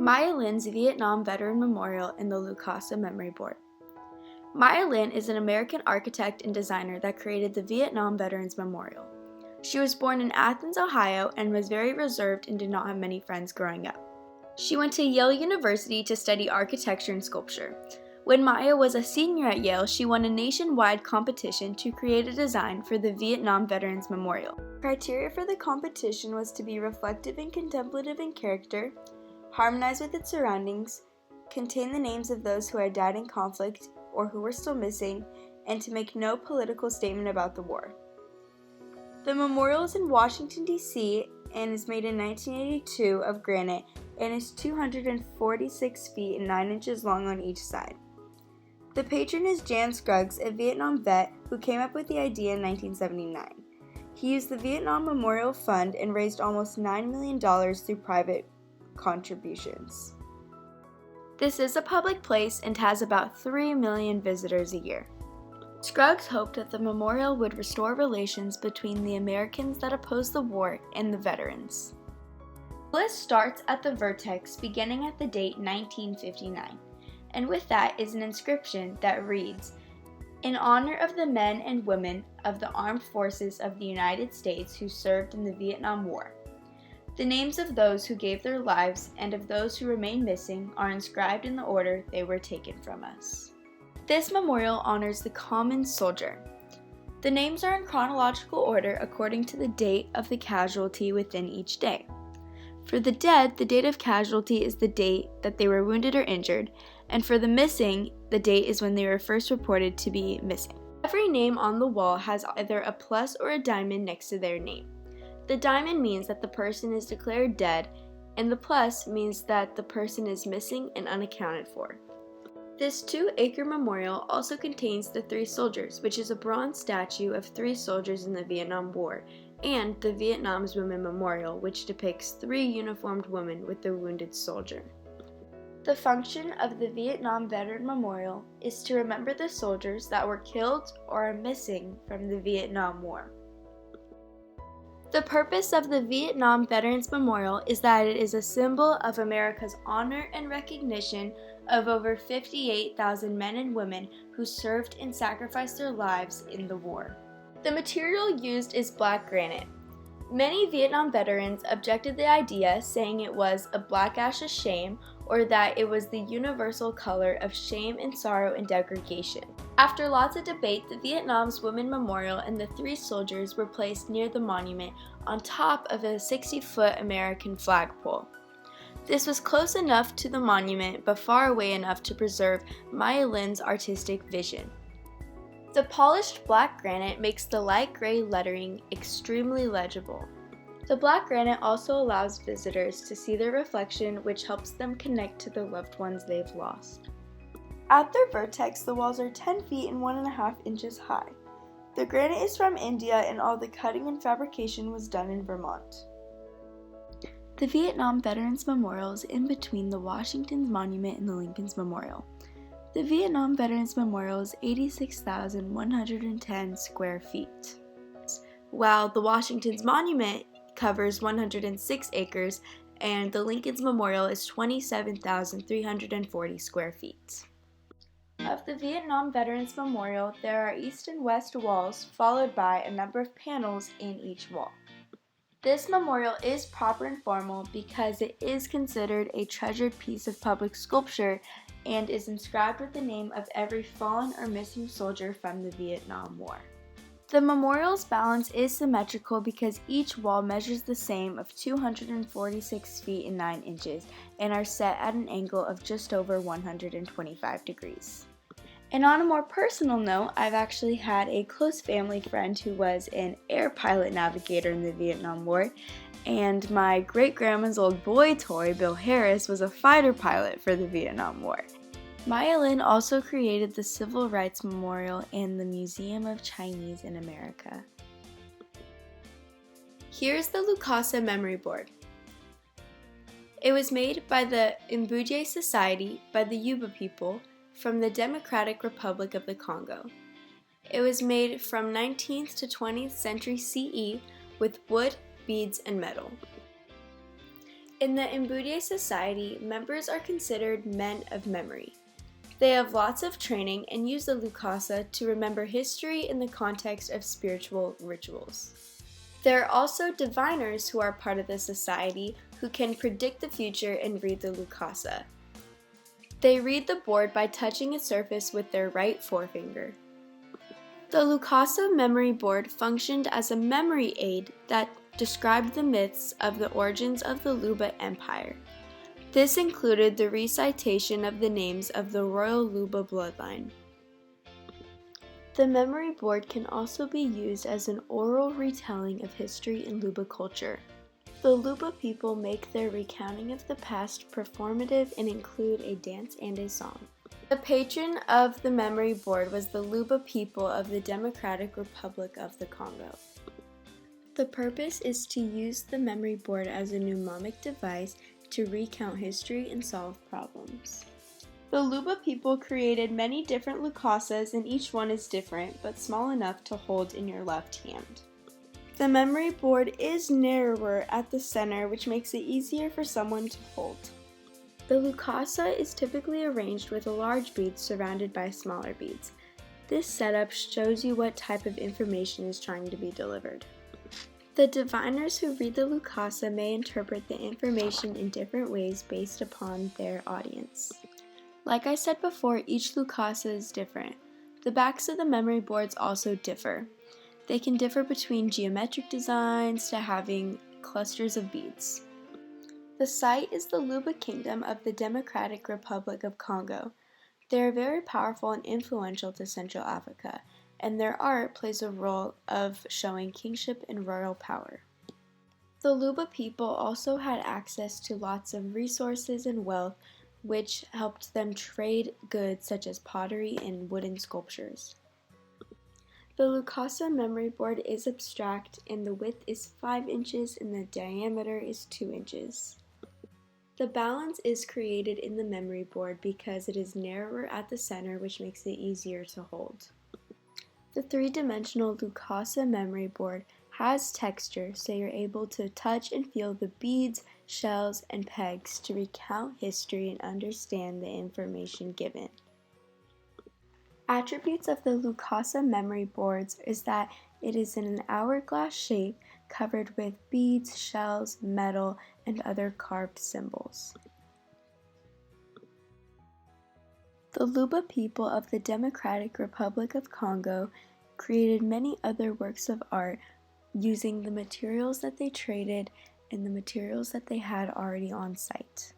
Maya Lin's Vietnam Veteran Memorial and the Lukasa Memory Board. Maya Lin is an American architect and designer that created the Vietnam Veterans Memorial. She was born in Athens, Ohio, and was very reserved and did not have many friends growing up. She went to Yale University to study architecture and sculpture. When Maya was a senior at Yale, she won a nationwide competition to create a design for the Vietnam Veterans Memorial. Criteria for the competition was to be reflective and contemplative in character, harmonize with its surroundings, contain the names of those who had died in conflict or who were still missing, and to make no political statement about the war. The memorial is in Washington, D.C. and is made in 1982 of granite and is 246 feet and 9 inches long on each side. The patron is Jan Scruggs, a Vietnam vet who came up with the idea in 1979. He used the Vietnam Memorial Fund and raised almost $9 million through private contributions. This is a public place and has about 3 million visitors a year. Scruggs hoped that the memorial would restore relations between the Americans that opposed the war and the veterans. The list starts at the vertex beginning at the date 1959, and with that is an inscription that reads, "In honor of the men and women of the armed forces of the United States who served in the Vietnam War. The names of those who gave their lives and of those who remain missing are inscribed in the order they were taken from us." This memorial honors the common soldier. The names are in chronological order according to the date of the casualty within each day. For the dead, the date of casualty is the date that they were wounded or injured, and for the missing, the date is when they were first reported to be missing. Every name on the wall has either a plus or a diamond next to their name. The diamond means that the person is declared dead, and the plus means that the person is missing and unaccounted for. This 2-acre memorial also contains the Three Soldiers, which is a bronze statue of 3 soldiers in the Vietnam War, and the Vietnam's Women Memorial, which depicts 3 uniformed women with a wounded soldier. The function of the Vietnam Veteran Memorial is to remember the soldiers that were killed or are missing from the Vietnam War. The purpose of the Vietnam Veterans Memorial is that it is a symbol of America's honor and recognition of over 58,000 men and women who served and sacrificed their lives in the war. The material used is black granite. Many Vietnam veterans objected the idea, saying it was a black ash of shame or that it was the universal color of shame and sorrow and degradation. After lots of debate, the Vietnam's Women Memorial and the 3 soldiers were placed near the monument on top of a 60-foot American flagpole. This was close enough to the monument but far away enough to preserve Maya Lin's artistic vision. The polished black granite makes the light gray lettering extremely legible. The black granite also allows visitors to see their reflection, which helps them connect to the loved ones they've lost. At their vertex, the walls are 10 feet and 1.5 inches high. The granite is from India and all the cutting and fabrication was done in Vermont. The Vietnam Veterans Memorial is in between the Washington's Monument and the Lincoln's Memorial. The Vietnam Veterans Memorial is 86,110 square feet, while the Washington's Monument covers 106 acres and the Lincoln's Memorial is 27,340 square feet. Of the Vietnam Veterans Memorial, there are east and west walls, followed by a number of panels in each wall. This memorial is proper and formal because it is considered a treasured piece of public sculpture and is inscribed with the name of every fallen or missing soldier from the Vietnam War. The memorial's balance is symmetrical because each wall measures the same of 246 feet and 9 inches and are set at an angle of just over 125 degrees. And on a more personal note, I've actually had a close family friend who was an air pilot navigator in the Vietnam War, and my great-grandma's old boy toy, Bill Harris, was a fighter pilot for the Vietnam War. Maya Lin also created the Civil Rights Memorial and the Museum of Chinese in America. Here's the Lukasa Memory Board. It was made by the Mbuje Society by the Yuba people from the Democratic Republic of the Congo. It was made from 19th to 20th century CE with wood, beads, and metal. In the Mbudia society, members are considered men of memory. They have lots of training and use the Lukasa to remember history in the context of spiritual rituals. There are also diviners who are part of the society who can predict the future and read the Lukasa. They read the board by touching its surface with their right forefinger. The Lukasa memory board functioned as a memory aid that described the myths of the origins of the Luba Empire. This included the recitation of the names of the royal Luba bloodline. The memory board can also be used as an oral retelling of history in Luba culture. The Luba people make their recounting of the past performative and include a dance and a song. The patron of the memory board was the Luba people of the Democratic Republic of the Congo. The purpose is to use the memory board as a mnemonic device to recount history and solve problems. The Luba people created many different Lukasas, and each one is different, but small enough to hold in your left hand. The memory board is narrower at the center, which makes it easier for someone to hold. The Lukasa is typically arranged with large beads surrounded by smaller beads. This setup shows you what type of information is trying to be delivered. The diviners who read the Lukasa may interpret the information in different ways based upon their audience. Like I said before, each Lukasa is different. The backs of the memory boards also differ. They can differ between geometric designs to having clusters of beads. The site is the Luba Kingdom of the Democratic Republic of Congo. They are very powerful and influential to Central Africa, and their art plays a role of showing kingship and royal power. The Luba people also had access to lots of resources and wealth, which helped them trade goods such as pottery and wooden sculptures. The Lukasa memory board is abstract, and the width is 5 inches and the diameter is 2 inches. The balance is created in the memory board because it is narrower at the center, which makes it easier to hold. The three-dimensional Lukasa memory board has texture, so you're able to touch and feel the beads, shells, and pegs to recount history and understand the information given. Attributes of the Lukasa memory boards is that it is in an hourglass shape covered with beads, shells, metal, and other carved symbols. The Luba people of the Democratic Republic of Congo created many other works of art using the materials that they traded and the materials that they had already on site.